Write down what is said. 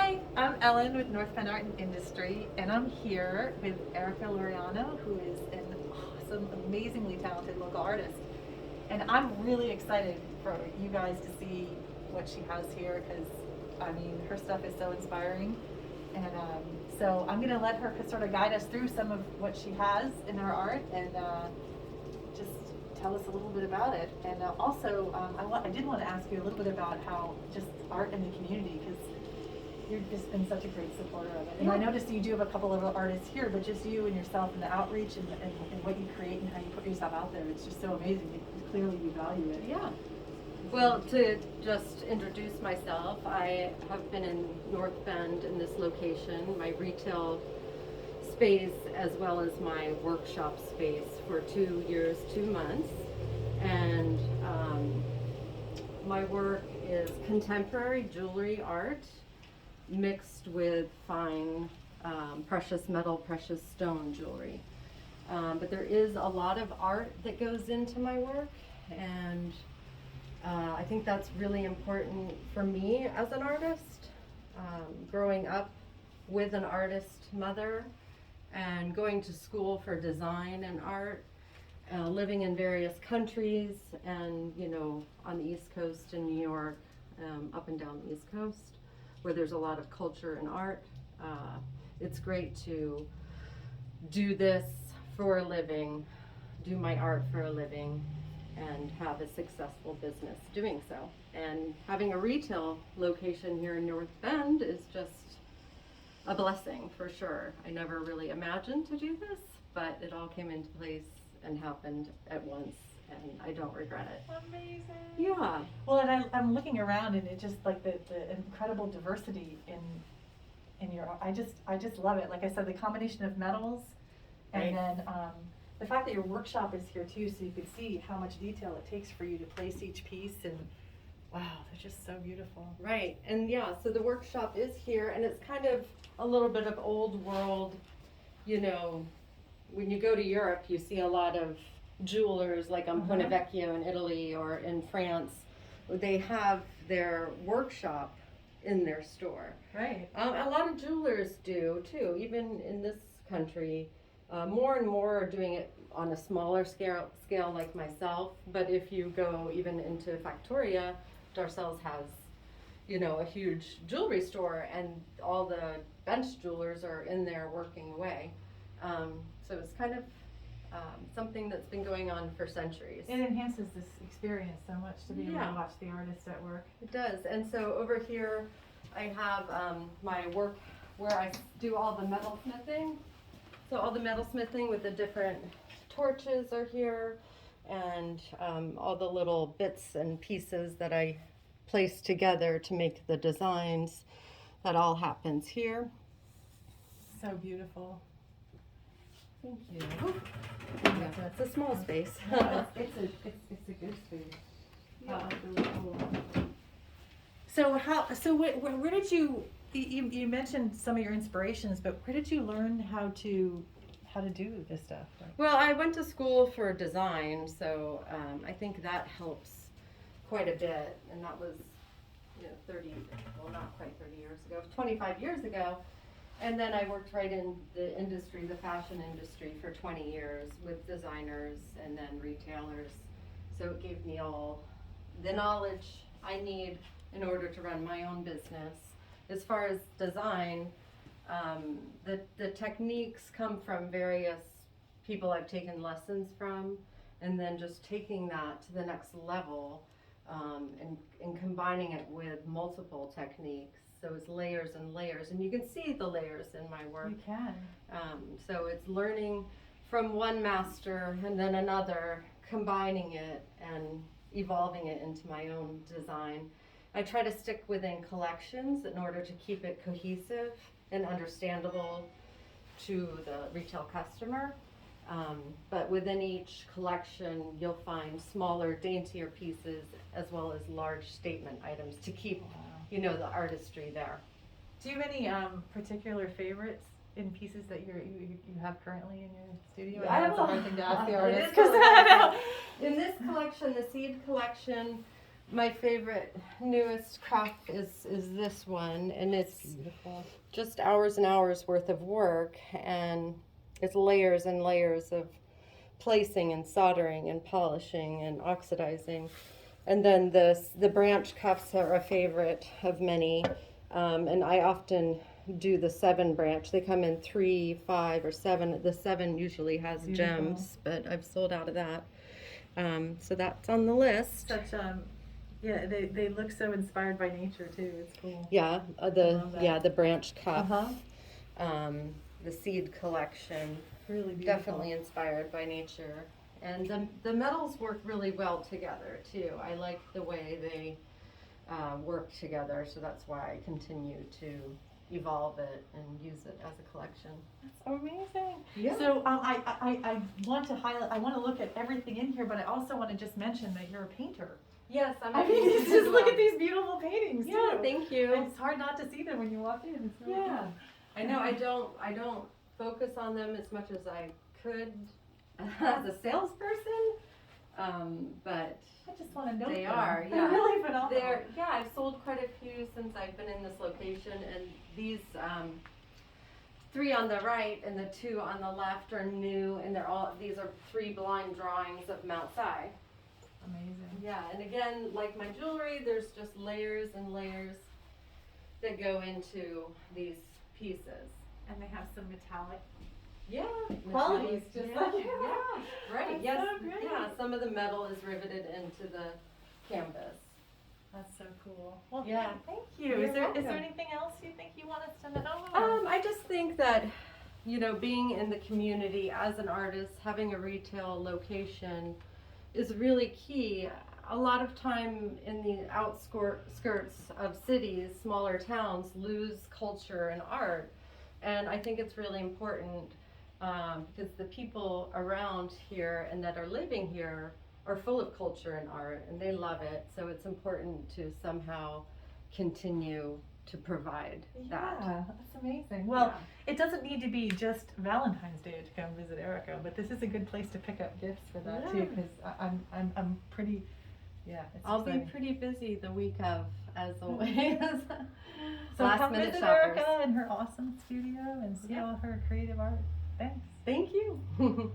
Hi, I'm Ellen with North Bend Art and Industry, and I'm here with Erika Laureano, who is an awesome, amazingly talented local artist. And I'm really excited for you guys to see what she has here because, I mean, her stuff is so inspiring. And so I'm going to let her sort of guide us through some of what she has in her art and just tell us a little bit about it. And also, I did want to ask you a little bit about how just art in the community because you've just been such a great supporter of it. And I noticed you do have a couple of artists here, but just you and yourself and the outreach and what you create and how you put yourself out there, it's just so amazing. Clearly you value it. Yeah. Well, to just introduce myself, I have been in North Bend in this location, my retail space as well as my workshop space for 2 years, 2 months. And my work is contemporary jewelry art mixed with fine precious metal, precious stone jewelry. But there is a lot of art that goes into my work, and I think that's really important for me as an artist. Growing up with an artist mother and going to school for design and art, living in various countries and, on the East Coast in New York, up and down the East Coast, where there's a lot of culture and art. It's great to do this for a living, do my art for a living, and have a successful business doing so. And having a retail location here in North Bend is just a blessing for sure. I never really imagined to do this, but it all came into place and happened at once, and I don't regret it. Amazing. Yeah. Well, and I'm looking around and it just like the incredible diversity in your art. I just love it. Like I said, the combination of metals and then the fact that your workshop is here too, so you could see how much detail it takes for you to place each piece, and wow, they're just so beautiful. Right, and yeah, so the workshop is here, and it's kind of a little bit of old world, when you go to Europe, you see a lot of jewelers like on Ponte Vecchio in Italy or in France. They have their workshop in their store. Right. A lot of jewelers do too, even in this country. More and more are doing it on a smaller scale like myself, but if you go even into Factoria, Darcel's has, a huge jewelry store, and all the bench jewelers are in there working away. So it's kind of something that's been going on for centuries. It enhances this experience so much to be able Yeah. to watch the artist at work. It does, and so over here I have my work where I do all the metalsmithing. So all the metalsmithing with the different torches are here, and all the little bits and pieces that I place together to make the designs. That all happens here. So beautiful. Thank you. Yeah, it's a small space. No, it's a good space. Yeah. That's really cool. So where did you mentioned some of your inspirations, but where did you learn how to do this stuff? Well, I went to school for design, so I think that helps quite a bit, and that was not quite 30 years ago, 25 years ago. And then I worked right in the industry, the fashion industry, for 20 years with designers and then retailers. So it gave me all the knowledge I need in order to run my own business. As far as design, the techniques come from various people I've taken lessons from, and then just taking that to the next level, and combining it with multiple techniques. So it's layers and layers, and you can see the layers in my work. You can. So it's learning from one master and then another, combining it and evolving it into my own design. I try to stick within collections in order to keep it cohesive and understandable to the retail customer. But within each collection, you'll find smaller, daintier pieces as well as large statement items to keep, the artistry there. Do you have any particular favorites in pieces that you have currently in your studio? I know have it's a hard thing to ask the artist. It is in this collection, the seed collection, my favorite newest craft is this one, and it's Beautiful. just hours and hours worth of work, and it's layers and layers of placing and soldering and polishing and oxidizing. And then the branch cuffs are a favorite of many, and I often do the 7 branch. They come in 3, 5, or 7. The 7 usually has Beautiful. gems, but I've sold out of that. So that's on the list. Such yeah, they look so inspired by nature too. It's cool. Yeah, love that. the branch cuff, Uh-huh. the seed collection, Really beautiful. definitely inspired by nature. And the metals work really well together too. I like the way they work together, so that's why I continue to evolve it and use it as a collection. That's amazing. Yeah. So I want to highlight. I want to look at everything in here, but I also want to just mention that you're a painter. Yes, I'm. I mean, painter just as look well. at these beautiful paintings Yeah, too. thank you. And it's hard not to see them when you walk in. It's really Yeah. cool. I know I don't focus on them as much as I could as a salesperson, but I just want to know they them. are, They're yeah. really phenomenal. I've sold quite a few since I've been in this location, and these 3 on the right and the 2 on the left are new, and these are 3 blind drawings of Mount Si. Amazing. Yeah, and again, like my jewelry, there's just layers and layers that go into these pieces. And they have some metallic. Yeah, Qualities, metallic, just yeah, like yeah, right. That's Yes, so great. yeah. Some of the metal is riveted into the canvas. That's so cool. Well, Yeah. Thank you. You're Is there welcome. anything else you think you want us to know? I just think that, being in the community as an artist, having a retail location is really key. A lot of time in the outskirts of cities, smaller towns, lose culture and art. And I think it's really important because the people around here and that are living here are full of culture and art, and they love it. So it's important to somehow continue to provide that. Yeah, that's amazing. Well, it doesn't need to be just Valentine's Day to come visit Erika, but this is a good place to pick up gifts for that too. Yeah. Because I'm pretty. Yeah, it's I'll be exciting. pretty busy the week of, as always. So Last come minute visit shoppers. Erika in her awesome studio and see Yeah. all her creative art. Thanks. Thank you.